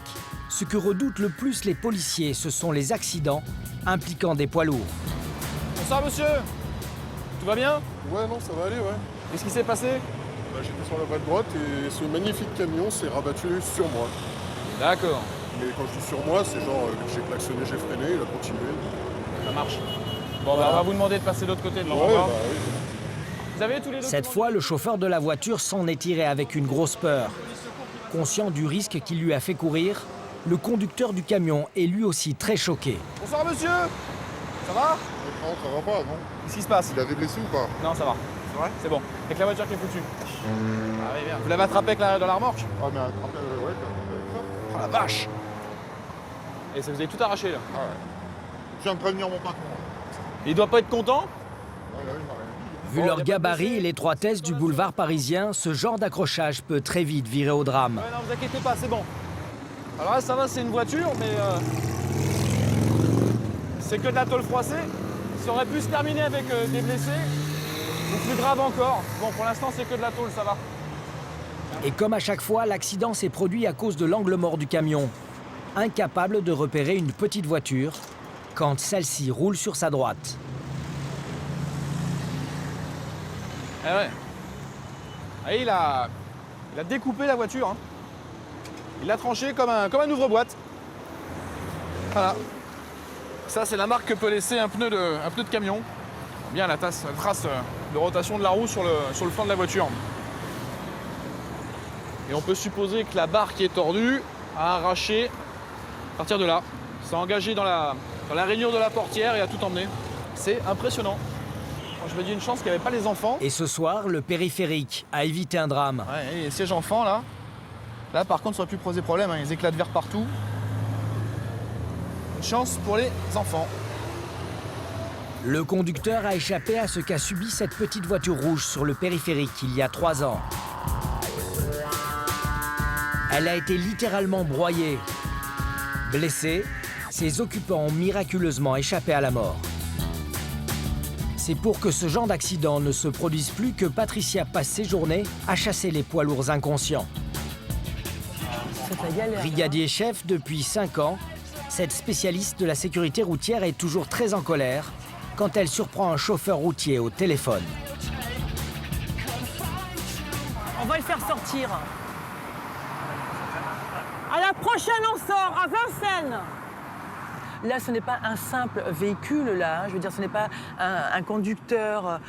ce que redoutent le plus les policiers, ce sont les accidents impliquant des poids lourds. Bonsoir monsieur. Tout va bien? Ouais, non, ça va aller, ouais. Qu'est-ce qui s'est passé? J'étais sur la voie de droite et ce magnifique camion s'est rabattu sur moi. D'accord. Mais quand je dis sur moi, c'est genre j'ai klaxonné, j'ai freiné, il a continué. Ça marche. Bon, bah, on va vous demander de passer de l'autre côté de l'endroit. Ouais, bah oui. Vous avez tous les documents? Cette fois, le chauffeur de la voiture s'en est tiré avec une grosse peur. Conscient du risque qu'il lui a fait courir, le conducteur du camion est lui aussi très choqué. Bonsoir monsieur. Ça va? Non, ça va pas, non. Qu'est-ce qui se passe? Il avait blessé ou pas? Non, ça va. C'est vrai? C'est bon. Avec la voiture qui est foutue. Ah oui, bien. Vous l'avez attrapé avec dans la remorque? Ah, mais attrapé, ouais, t'as Oh la vache! Et ça vous avez tout arraché là. Ah ouais. Je viens de prévenir mon patron. Il doit pas être content? Ouais, là, il m'a rien dit. Vu leur gabarit et l'étroitesse du boulevard parisien, ce genre d'accrochage peut très vite virer au drame. Ouais, non, vous inquiétez pas, c'est bon. Alors là, ça va, c'est une voiture, mais c'est que de la tôle froissée. Ça aurait pu se terminer avec des blessés, ou plus grave encore. Bon, pour l'instant, c'est que de la tôle, ça va. Et comme à chaque fois, l'accident s'est produit à cause de l'angle mort du camion. Incapable de repérer une petite voiture quand celle-ci roule sur sa droite. Ah ouais. Ah, il a découpé la voiture. Hein. Il l'a tranché comme un ouvre-boîte. Voilà. Ça, c'est la marque que peut laisser un pneu de camion. Bien la trace de rotation de la roue sur le flanc de la voiture. Et on peut supposer que la barre qui est tordue a arraché à partir de là. Ça a engagé dans la rainure de la portière et a tout emmené. C'est impressionnant. Je me dis une chance qu'il n'y avait pas les enfants. Et ce soir, le périphérique a évité un drame. Ouais, et les sièges enfants, là. Là, par contre, ça aurait pu poser problème. Hein. Les éclats de verre partout. Une chance pour les enfants. Le conducteur a échappé à ce qu'a subi cette petite voiture rouge sur le périphérique il y a 3 ans. Elle a été littéralement broyée. Blessés, ses occupants ont miraculeusement échappé à la mort. C'est pour que ce genre d'accident ne se produise plus que Patricia passe ses journées à chasser les poids lourds inconscients. Brigadier chef depuis 5 ans, cette spécialiste de la sécurité routière est toujours très en colère quand elle surprend un chauffeur routier au téléphone. On va le faire sortir. À la prochaine, on sort, à Vincennes. Là, ce n'est pas un simple véhicule, là. Je veux dire, ce n'est pas un conducteur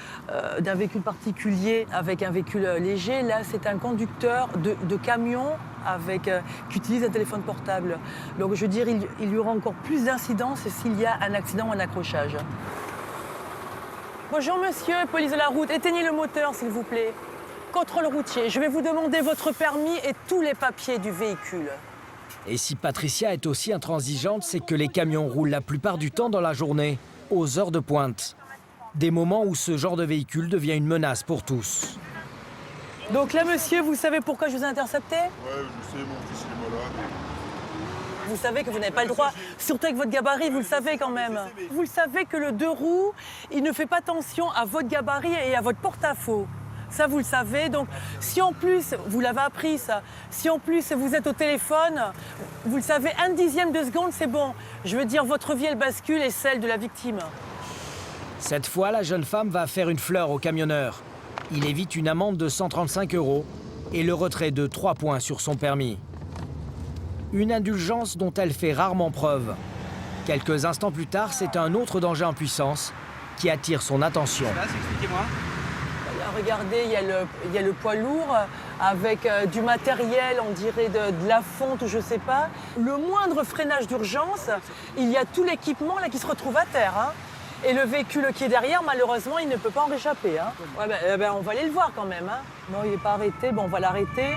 d'un véhicule particulier avec un véhicule léger. Là, c'est un conducteur de camion qui utilise un téléphone portable. Donc, je veux dire, il y aura encore plus d'incidences s'il y a un accident ou un accrochage. Bonjour, monsieur, police de la route. Éteignez le moteur, s'il vous plaît. Contrôle routier. Je vais vous demander votre permis et tous les papiers du véhicule. Et si Patricia est aussi intransigeante, c'est que les camions roulent la plupart du temps dans la journée, aux heures de pointe. Des moments où ce genre de véhicule devient une menace pour tous. Donc là, monsieur, vous savez pourquoi je vous ai intercepté? Ouais, je sais, mon fils il est malade. Vous savez que vous n'avez pas le droit, surtout avec votre gabarit, vous le savez quand même. Vous le savez que le 2 roues, il ne fait pas attention à votre gabarit et à votre porte-à-faux. Ça, vous le savez. Donc, si en plus, vous l'avez appris ça, si en plus vous êtes au téléphone, vous le savez, 1/10 de seconde, c'est bon. Je veux dire, votre vie, elle bascule et celle de la victime. Cette fois, la jeune femme va faire une fleur au camionneur. Il évite une amende de 135 € et le retrait de 3 points sur son permis. Une indulgence dont elle fait rarement preuve. Quelques instants plus tard, c'est un autre danger en puissance qui attire son attention. Expliquez-moi. Regardez, il y a le poids lourd avec du matériel, on dirait de la fonte ou je sais pas. Le moindre freinage d'urgence, il y a tout l'équipement là qui se retrouve à terre. Hein. Et le véhicule qui est derrière, malheureusement, il ne peut pas en réchapper. Hein. Ouais, on va aller le voir quand même. Hein. Non, il n'est pas arrêté. Bon, on va l'arrêter.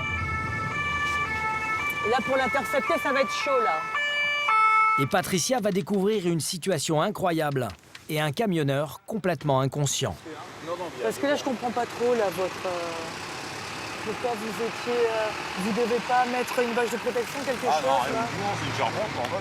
Là, pour l'intercepter, ça va être chaud, là. Et Patricia va découvrir une situation incroyable et un camionneur complètement inconscient. Parce que là, je comprends pas trop, là, votre... Pourquoi vous devez pas mettre une bâche de protection, quelque chose, non, là c'est une charpente, normal.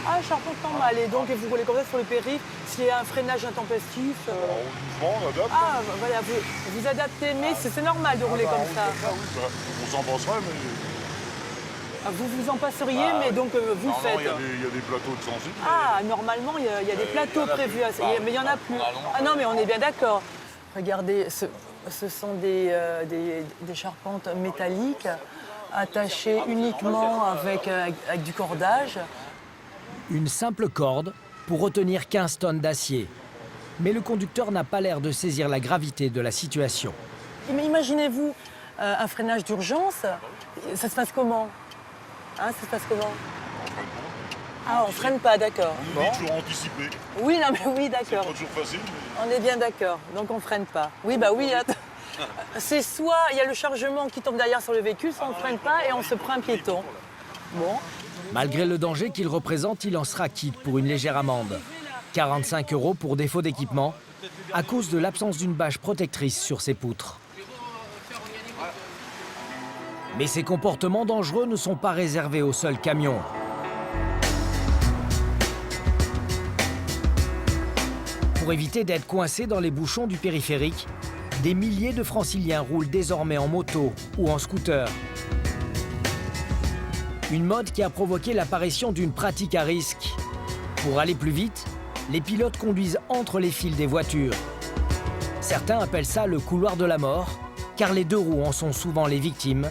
Ah, charpente normale. Et donc, vous roulez comme ça sur le périph', s'il y a un freinage intempestif Doucement, on adapte. Ah, voilà, vous adaptez, mais c'est normal de rouler comme ça. Oui, on s'en passerait, mais... Vous vous en passeriez, mais donc vous le faites. Il y a des plateaux de sensibles. Ah, normalement, il y a des plateaux prévus, mais il n'y en a plus. Ah non, mais on est bien d'accord. Regardez, ce sont des charpentes métalliques attachées uniquement avec du cordage. Une simple corde pour retenir 15 tonnes d'acier. Mais le conducteur n'a pas l'air de saisir la gravité de la situation. Mais imaginez-vous un freinage d'urgence, ça se passe comment? Hein, ça se passe comment? Ah, on freine pas, d'accord. On est toujours anticipé. Oui, non, mais oui, d'accord. C'est pas toujours facile, mais... On est bien d'accord, donc on freine pas. Oui, bah oui, c'est soit il y a le chargement qui tombe derrière sur le véhicule, soit on freine pas et on se prend un piéton. Bon. Malgré le danger qu'il représente, il en sera quitte pour une légère amende. 45 € pour défaut d'équipement, à cause de l'absence d'une bâche protectrice sur ses poutres. Mais ces comportements dangereux ne sont pas réservés aux seuls camions. Pour éviter d'être coincés dans les bouchons du périphérique, des milliers de franciliens roulent désormais en moto ou en scooter. Une mode qui a provoqué l'apparition d'une pratique à risque. Pour aller plus vite, les pilotes conduisent entre les fils des voitures. Certains appellent ça le couloir de la mort, car les 2 roues en sont souvent les victimes,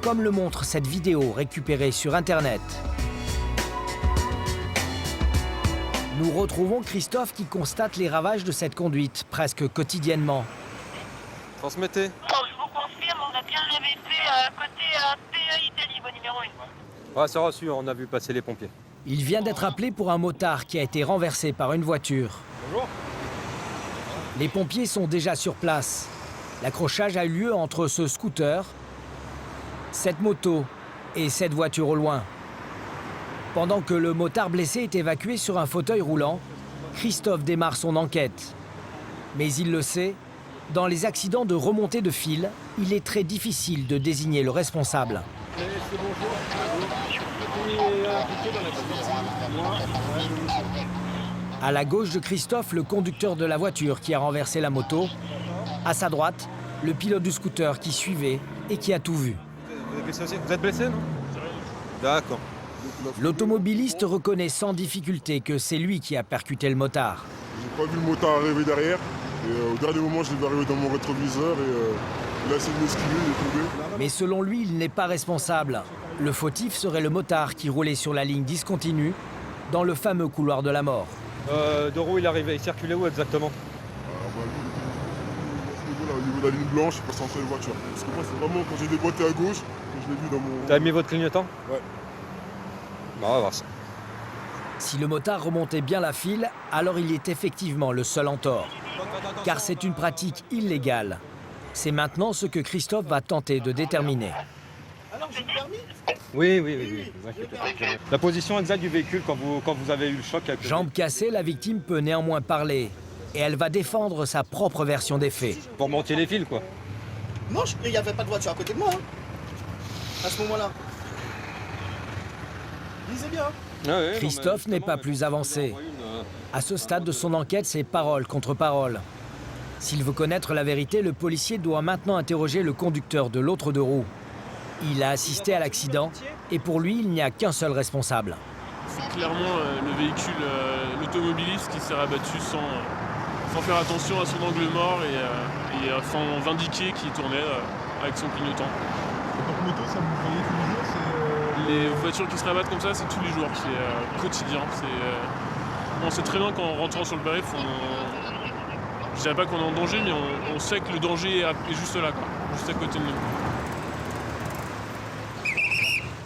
comme le montre cette vidéo récupérée sur Internet. Nous retrouvons Christophe qui constate les ravages de cette conduite presque quotidiennement. Transmettez. Je vous confirme, on a bien répété côté PE Italie, au numéro 1. Ouais, c'est reçu, on a vu passer les pompiers. Il vient d'être appelé pour un motard qui a été renversé par une voiture. Bonjour. Les pompiers sont déjà sur place. L'accrochage a eu lieu entre ce scooter, cette moto et cette voiture au loin. Pendant que le motard blessé est évacué sur un fauteuil roulant, Christophe démarre son enquête. Mais il le sait, dans les accidents de remontée de fil, il est très difficile de désigner le responsable. À la gauche de Christophe, le conducteur de la voiture qui a renversé la moto. À sa droite, le pilote du scooter qui suivait et qui a tout vu. Vous êtes blessé, non? D'accord. L'automobiliste reconnaît sans difficulté que c'est lui qui a percuté le motard. J'ai pas vu le motard arriver derrière. Et au dernier moment, je l'ai vu arriver dans mon rétroviseur et il a essayé de m'esquiver, il est tombé. Mais selon lui, il n'est pas responsable. Le fautif serait le motard qui roulait sur la ligne discontinue dans le fameux couloir de la mort. Deux roues, il circulait où exactement? Au niveau de la ligne blanche, il passe entre les voitures. Parce que moi, c'est vraiment quand j'ai déboîté à gauche que je l'ai vu dans mon... T'as mis votre clignotant? Ouais. Bah, on va voir ça. Si le motard remontait bien la file, alors il est effectivement le seul en tort. Car c'est une pratique illégale. C'est maintenant ce que Christophe va tenter de déterminer. Alors, j'ai le permis? Oui, vous inquiétez pas. La position exacte du véhicule quand vous avez eu le choc avec... Jambe cassée, la victime peut néanmoins parler. Et elle va défendre sa propre version des faits. Pour monter les fils, quoi. Non, il n'y avait pas de voiture à côté de moi, hein, à ce moment-là. Lisez bien. Christophe n'est pas plus avancé. À ce stade de son enquête, c'est parole contre parole. S'il veut connaître la vérité, le policier doit maintenant interroger le conducteur de l'autre deux roues. Il a assisté à l'accident et pour lui, il n'y a qu'un seul responsable. C'est clairement le véhicule, l'automobiliste qui s'est rabattu sans faire attention à son angle mort et sans indiquer qu'il tournait avec son clignotant. Votre moto, ça vous voyez tous les jours? Les voitures qui se rabattent comme ça, c'est tous les jours, c'est quotidien. On sait très bien qu'en rentrant sur le périph', je dirais pas qu'on est en danger, mais on sait que le danger est juste là, quoi, juste à côté de nous.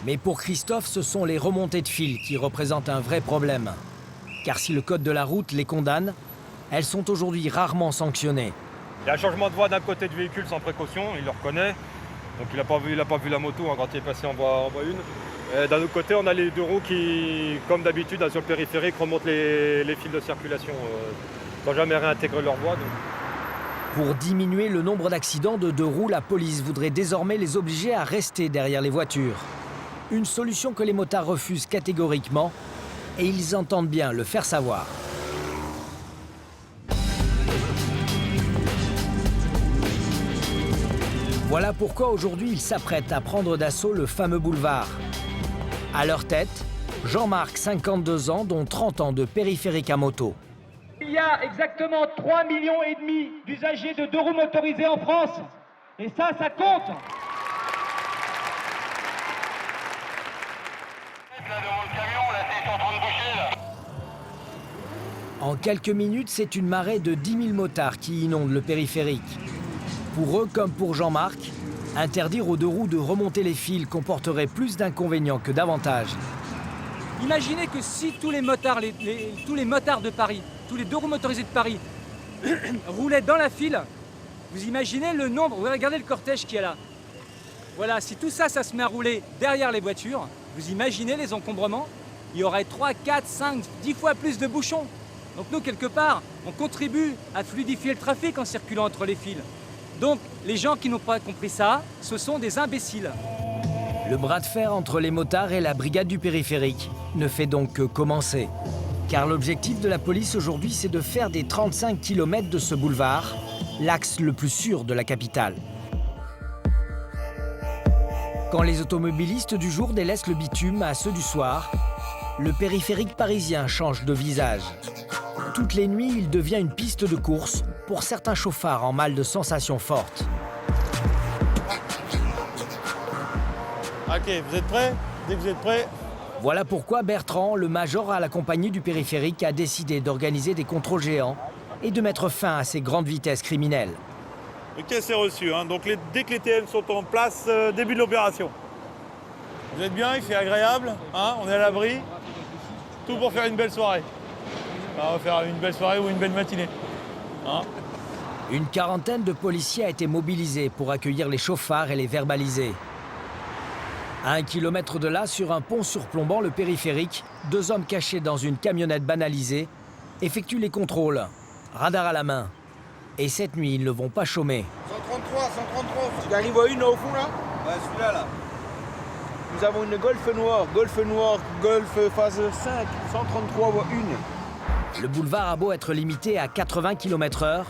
Mais pour Christophe, ce sont les remontées de fil qui représentent un vrai problème. Car si le code de la route les condamne, elles sont aujourd'hui rarement sanctionnées. Il y a un changement de voie d'un côté du véhicule sans précaution, il le reconnaît. Donc il n'a pas vu la moto quand il est passé en voie 1. D'un autre côté, on a les deux roues qui, comme d'habitude, sur le périphérique, remontent les fils de circulation sans jamais réintégrer leur voie. Pour diminuer le nombre d'accidents de deux roues, la police voudrait désormais les obliger à rester derrière les voitures. Une solution que les motards refusent catégoriquement et ils entendent bien le faire savoir. Voilà pourquoi aujourd'hui ils s'apprêtent à prendre d'assaut le fameux boulevard. À leur tête, Jean-Marc, 52 ans, dont 30 ans de périphérique à moto. Il y a exactement 3,5 millions d'usagers de deux roues motorisés en France. Et ça compte. En quelques minutes, c'est une marée de 10 000 motards qui inondent le périphérique. Pour eux, comme pour Jean-Marc, interdire aux deux roues de remonter les fils comporterait plus d'inconvénients que d'avantages. Imaginez que si tous les motards, tous les motards de Paris, tous les deux roues motorisés de Paris roulaient dans la file, vous imaginez le nombre, vous regardez le cortège qui est là. Voilà, si tout ça, ça se met à rouler derrière les voitures, vous imaginez les encombrements, il y aurait 3, 4, 5, 10 fois plus de bouchons. Donc nous, quelque part, on contribue à fluidifier le trafic en circulant entre les fils. Donc, les gens qui n'ont pas compris ça, ce sont des imbéciles. Le bras de fer entre les motards et la brigade du périphérique ne fait donc que commencer. Car l'objectif de la police aujourd'hui, c'est de faire des 35 km de ce boulevard l'axe le plus sûr de la capitale. Quand les automobilistes du jour délaissent le bitume à ceux du soir, le périphérique parisien change de visage. Toutes les nuits, il devient une piste de course pour certains chauffards en mal de sensations fortes. Ok, vous êtes prêts? Dès que vous êtes prêts. Voilà pourquoi Bertrand, le major à la compagnie du périphérique, a décidé d'organiser des contrôles géants et de mettre fin à ces grandes vitesses criminelles. Ok, c'est reçu. Hein. Donc dès que les TM sont en place, début de l'opération. Vous êtes bien, il fait agréable, hein, on est à l'abri. Tout pour faire une belle soirée. On va faire une belle soirée ou une belle matinée. Hein. Une quarantaine de policiers a été mobilisés pour accueillir les chauffards et les verbaliser. À 1 kilomètre de là, sur un pont surplombant le périphérique, 2 hommes cachés dans une camionnette banalisée effectuent les contrôles, radar à la main. Et cette nuit, ils ne vont pas chômer. 133. Tu arrives à une au fond là? Ouais, celui-là là. Nous avons une Golf noire, Golf phase 5, 133 voie 1. Le boulevard a beau être limité à 80 km/h,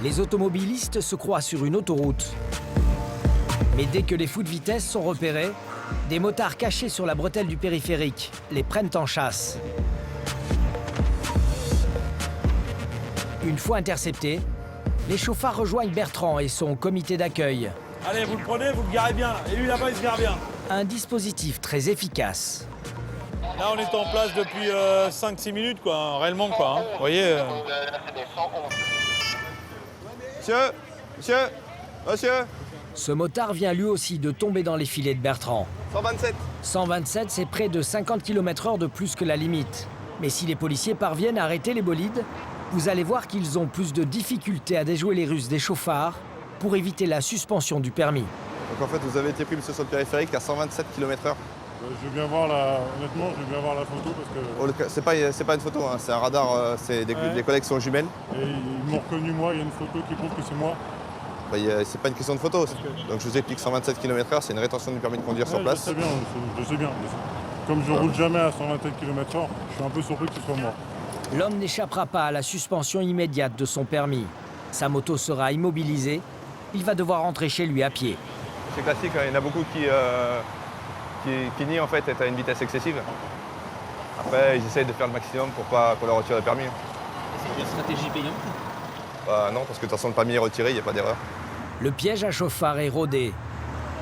les automobilistes se croient sur une autoroute. Mais dès que les fous de vitesse sont repérés, des motards cachés sur la bretelle du périphérique les prennent en chasse. Une fois interceptés, les chauffards rejoignent Bertrand et son comité d'accueil. Allez, vous le prenez, vous le garez bien. Et lui là-bas, il se gare bien. Un dispositif très efficace. Là, on est en place depuis 5-6 minutes, quoi, hein, réellement, quoi. Hein. Vous voyez Monsieur. Ce motard vient lui aussi de tomber dans les filets de Bertrand. 127. 127, c'est près de 50 km/h de plus que la limite. Mais si les policiers parviennent à arrêter les bolides, vous allez voir qu'ils ont plus de difficultés à déjouer les ruses des chauffards pour éviter la suspension du permis. Donc en fait, vous avez été pris, monsieur, sur le périphérique à 127 km/h. Je veux bien voir honnêtement, je veux bien voir la photo parce que... C'est pas une photo, hein, c'est un radar, c'est des collègues qui sont jumelles. Et ils m'ont reconnu moi, il y a une photo qui prouve que c'est moi. Bah, c'est pas une question de photo. Donc je vous explique 127 km/h, c'est une rétention du permis de conduire sur place. Je sais bien. Comme je roule jamais à 127 km/h, je suis un peu surpris que ce soit moi. L'homme n'échappera pas à la suspension immédiate de son permis. Sa moto sera immobilisée. Il va devoir rentrer chez lui à pied. C'est classique, hein, il y en a beaucoup qui nient en fait être à une vitesse excessive. Après, ils essayent de faire le maximum pour pas qu'on leur retire le permis. C'est une stratégie payante? Non, parce que de toute façon, le permis est retiré, il n'y a pas d'erreur. Le piège à chauffard est rodé.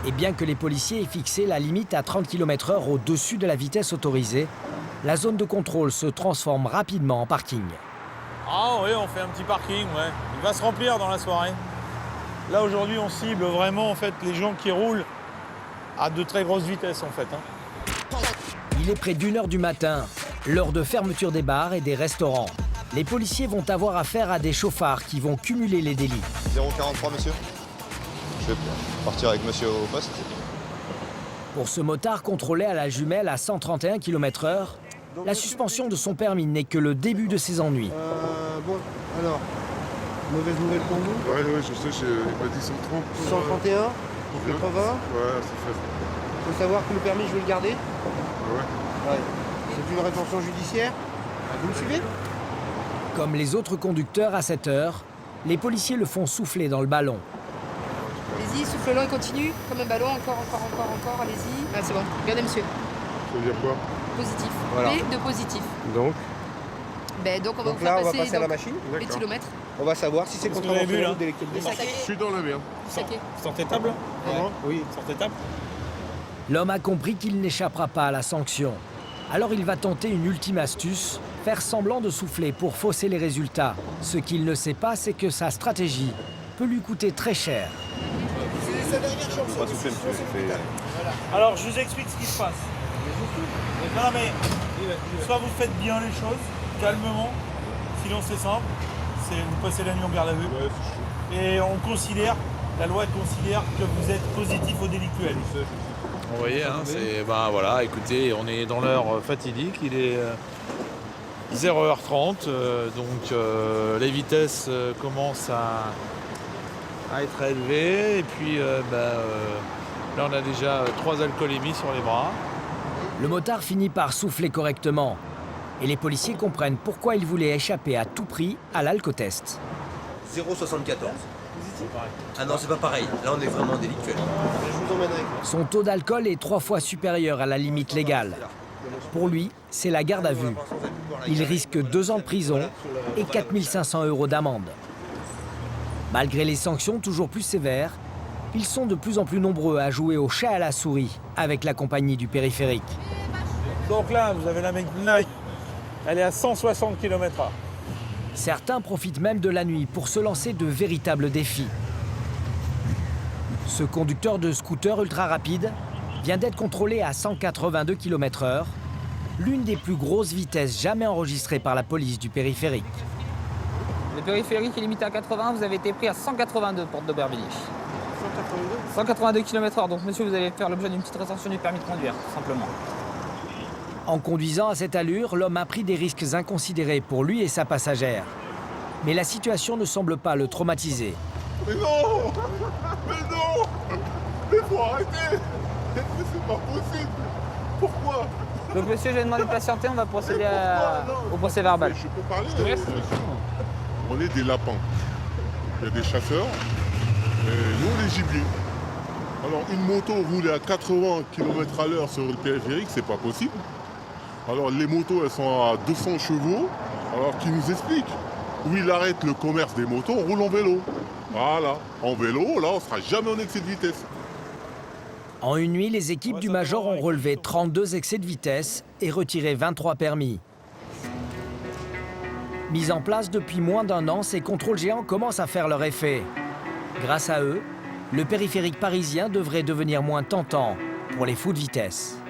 Et bien que les policiers aient fixé la limite à 30 km/h au-dessus de la vitesse autorisée, la zone de contrôle se transforme rapidement en parking. Ah oui, on fait un petit parking, ouais. Il va se remplir dans la soirée. Là, aujourd'hui, on cible vraiment en fait, les gens qui roulent à de très grosses vitesses, en fait. Hein. Il est près d'1h du matin, l'heure de fermeture des bars et des restaurants. Les policiers vont avoir affaire à des chauffards qui vont cumuler les délits. 043, monsieur. Je vais partir avec monsieur au poste. Pour ce motard contrôlé à la jumelle à 131 km/h, la suspension de son permis n'est que le début de ses ennuis. Bon, alors, mauvaise nouvelle pour vous? Ouais, je sais, il m'a dit 130. 131, 80. Ouais, c'est fait. Il faut savoir que le permis, je vais le garder. Ouais. C'est une rétention judiciaire. Vous me suivez? Comme les autres conducteurs à cette heure, les policiers le font souffler dans le ballon. Allez-y, souffle-le et continue. Comme un ballon, encore, allez-y. Ah, c'est bon. Regardez, monsieur. Ça veut dire quoi? Positif. Voilà. B de positif. Donc Donc on va Donc vous là, faire on va passer passer à la machine. les kilomètres. On va savoir si c'est Qu'est-ce que contravention vous avez vu, là délictuelle. je suis dans la merde. Saqué. Sortez table là? Comment? Oui. Sortez table. L'homme a compris qu'il n'échappera pas à la sanction. Alors il va tenter une ultime astuce, faire semblant de souffler pour fausser les résultats. Ce qu'il ne sait pas, c'est que sa stratégie peut lui coûter très cher. Pas souffler, monsieur. Alors, je vous explique ce qui se passe. Non, mais soit vous faites bien les choses, calmement, sinon c'est simple, vous passez la nuit en garde à vue. Et on considère, la loi considère que vous êtes positif au délictuel. Vous voyez, hein, c'est, voilà, écoutez, on est dans l'heure fatidique, il est 0h30, donc les vitesses commencent à être élevées, et puis là on a déjà 3 alcoolémies sur les bras. Le motard finit par souffler correctement. Et les policiers comprennent pourquoi il voulait échapper à tout prix à l'alcotest. 0,74. Ah non, c'est pas pareil. Là, on est vraiment délictuel. Je vous emmènerai. Son taux d'alcool est 3 fois supérieur à la limite légale. Pour lui, c'est la garde à vue. Il risque 2 ans de prison et 4 500 € d'amende. Malgré les sanctions toujours plus sévères, ils sont de plus en plus nombreux à jouer au chat à la souris avec la compagnie du périphérique. Donc là, vous avez la McNight, elle est à 160 km/h. Certains profitent même de la nuit pour se lancer de véritables défis. Ce conducteur de scooter ultra rapide vient d'être contrôlé à 182 km/h, l'une des plus grosses vitesses jamais enregistrées par la police du périphérique. Le périphérique est limité à 80, vous avez été pris à 182 porte d'Aubervilliers. 182 km/h, donc monsieur, vous allez faire l'objet d'une petite rétention du permis de conduire, tout simplement. En conduisant à cette allure, l'homme a pris des risques inconsidérés pour lui et sa passagère. Mais la situation ne semble pas le traumatiser. Mais non! Mais non! Mais faut arrêter! Mais c'est pas possible! Pourquoi? Donc monsieur, je vais demander de patienter, on va procéder au procès verbal. Je peux parler? Je te laisse. On est des lapins. Il y a des chasseurs et nous on est gibiers. Alors une moto rouler à 80 km/h sur le périphérique, c'est pas possible. Alors les motos elles sont à 200 chevaux, alors qu'ils nous expliquent. Où il arrête le commerce des motos, on roule en vélo. Voilà, en vélo, là on sera jamais en excès de vitesse. En une nuit, les équipes du Major ont relevé 32 excès de vitesse et retiré 23 permis. Mis en place depuis moins d'1 an, ces contrôles géants commencent à faire leur effet. Grâce à eux, le périphérique parisien devrait devenir moins tentant pour les fous de vitesse.